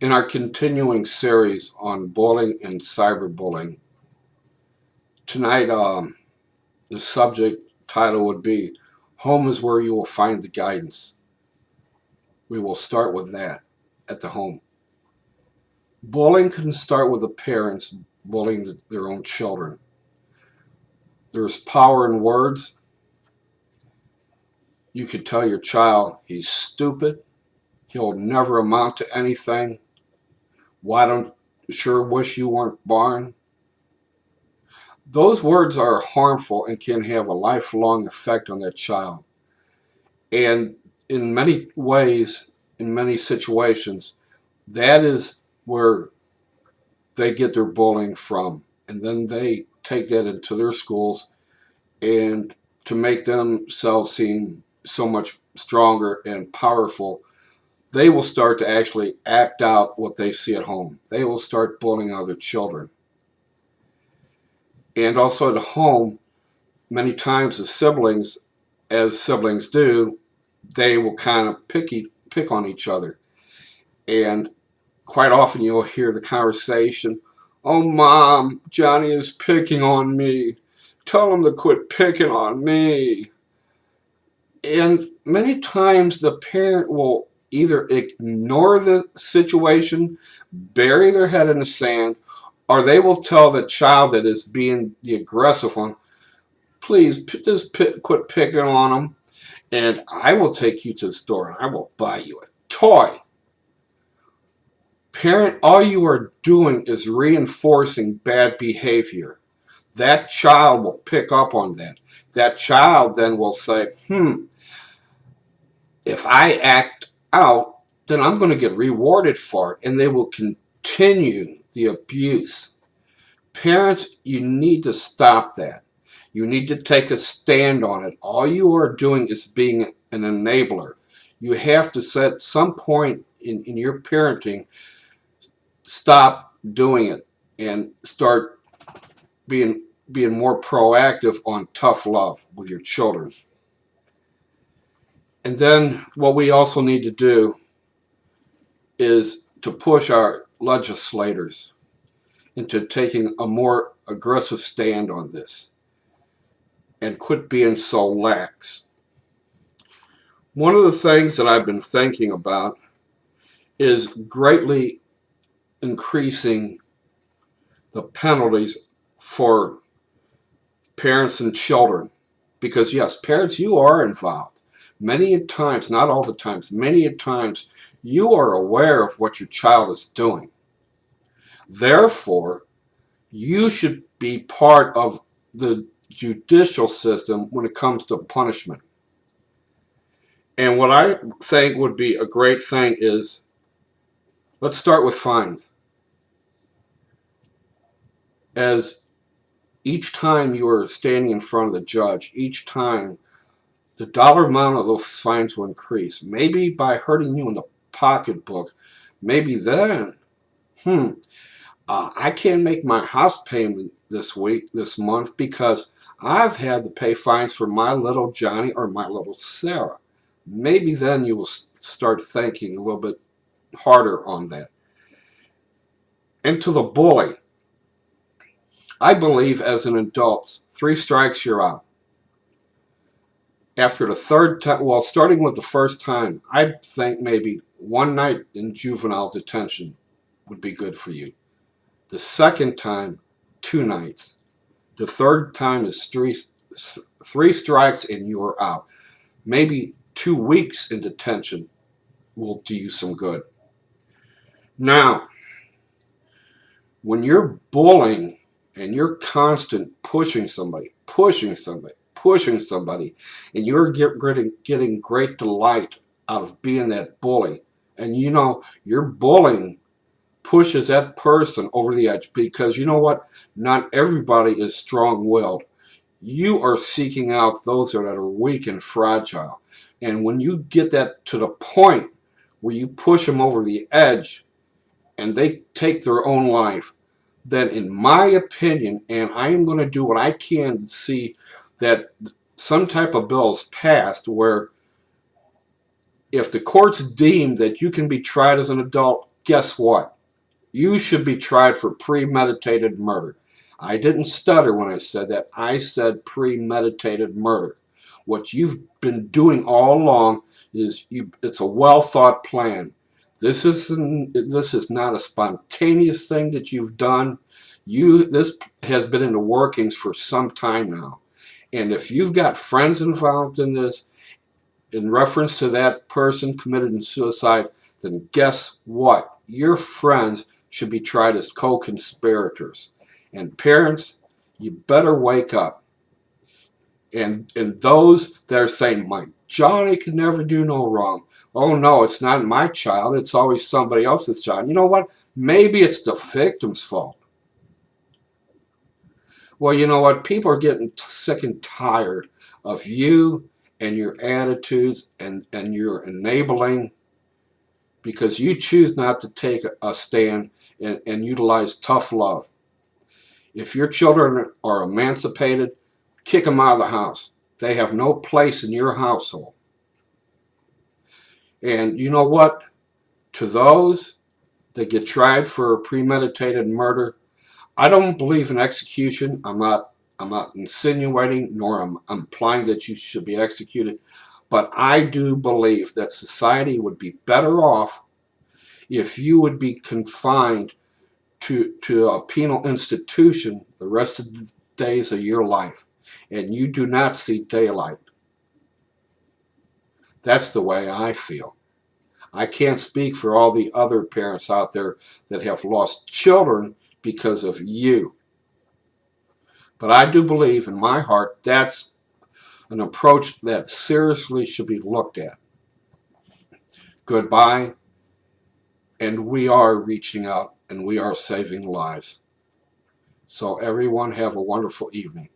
In our continuing series on bullying and cyberbullying, tonight the subject title would be Home is where you will find the guidance. We will start with that at the home. Bullying can start with the parents bullying their own children. There's power in words. You could tell your child he's stupid, he'll never amount to anything, why don't you sure wish you weren't born. Those words are harmful and can have a lifelong effect on that child. And in many ways, in many situations, that is where they get their bullying from. And then they take that into their schools and to make themselves seem so much stronger and powerful, they will start to actually act out what they see at home. They will start bullying other children. And also at home, many times the siblings, as siblings do, they will kind of pick on each other. And quite often you'll hear the conversation, "Oh, Mom, Johnny is picking on me. Tell him to quit picking on me." And many times the parent will either ignore the situation, bury their head in the sand, or they will tell the child that is being the aggressive one, "Please just quit picking on him, and I will take you to the store and I will buy you a toy." Parent, all you are doing is reinforcing bad behavior. That child will pick up on that. That child then will say, if I act out, then I'm going to get rewarded for it, and they will continue the abuse. Parents, you need to stop that. You need to take a stand on it. All you are doing is being an enabler. You have to set some point in your parenting, stop doing it and start being more proactive on tough love with your children. And then what we also need to do is to push our legislators into taking a more aggressive stand on this and quit being so lax. One of the things that I've been thinking about is greatly increasing the penalties for parents and children. Because yes, parents, you are involved. Many times, not all the times, many times you are aware of what your child is doing. Therefore, you should be part of the judicial system when it comes to punishment. And what I think would be a great thing is, let's start with fines. As each time you are standing in front of the judge, each time the dollar amount of those fines will increase. Maybe by hurting you in the pocketbook, maybe then, I can't make my house payment this month because I've had to pay fines for my little Johnny or my little Sarah. Maybe then you will start thinking a little bit harder on that. And to the bully, I believe as an adult, 3 strikes, you're out. After the third time, well, starting with the first time, I think maybe 1 night in juvenile detention would be good for you. The second time, 2 nights. The third time is 3 strikes and you are out. Maybe 2 weeks in detention will do you some good. Now, when you're bullying and you're constant pushing somebody, and you're getting great delight out of being that bully, and you know your bullying pushes that person over the edge, because you know what? Not everybody is strong-willed. You are seeking out those that are weak and fragile. And when you get that to the point where you push them over the edge and they take their own life, then in my opinion, and I am going to do what I can to see that some type of bill is passed where if the courts deem that you can be tried as an adult guess what? You should be tried for premeditated murder. I didn't stutter when I said that. I said premeditated murder. What you've been doing all along is it's a well thought plan. This is not a spontaneous thing that you've done. This has been in the workings for some time now. And if you've got friends involved in this, in reference to that person committed suicide, then guess what? Your friends should be tried as co-conspirators. And parents, you better wake up. And those that are saying, my Johnny can never do no wrong. Oh no, it's not my child. It's always somebody else's child. You know what? Maybe it's the victim's fault. Well, you know what? People are getting sick and tired of you and your attitudes and your enabling, because you choose not to take a stand and utilize tough love. If your children are emancipated, kick them out of the house. They have no place in your household. And you know what? To those that get tried for premeditated murder, I don't believe in execution. I'm not insinuating nor I'm implying that you should be executed. But I do believe that society would be better off if you would be confined to a penal institution the rest of the days of your life, and you do not see daylight. That's the way I feel. I can't speak for all the other parents out there that have lost children because of you. But I do believe in my heart that's an approach that seriously should be looked at. Goodbye, and we are reaching out and we are saving lives. So everyone have a wonderful evening.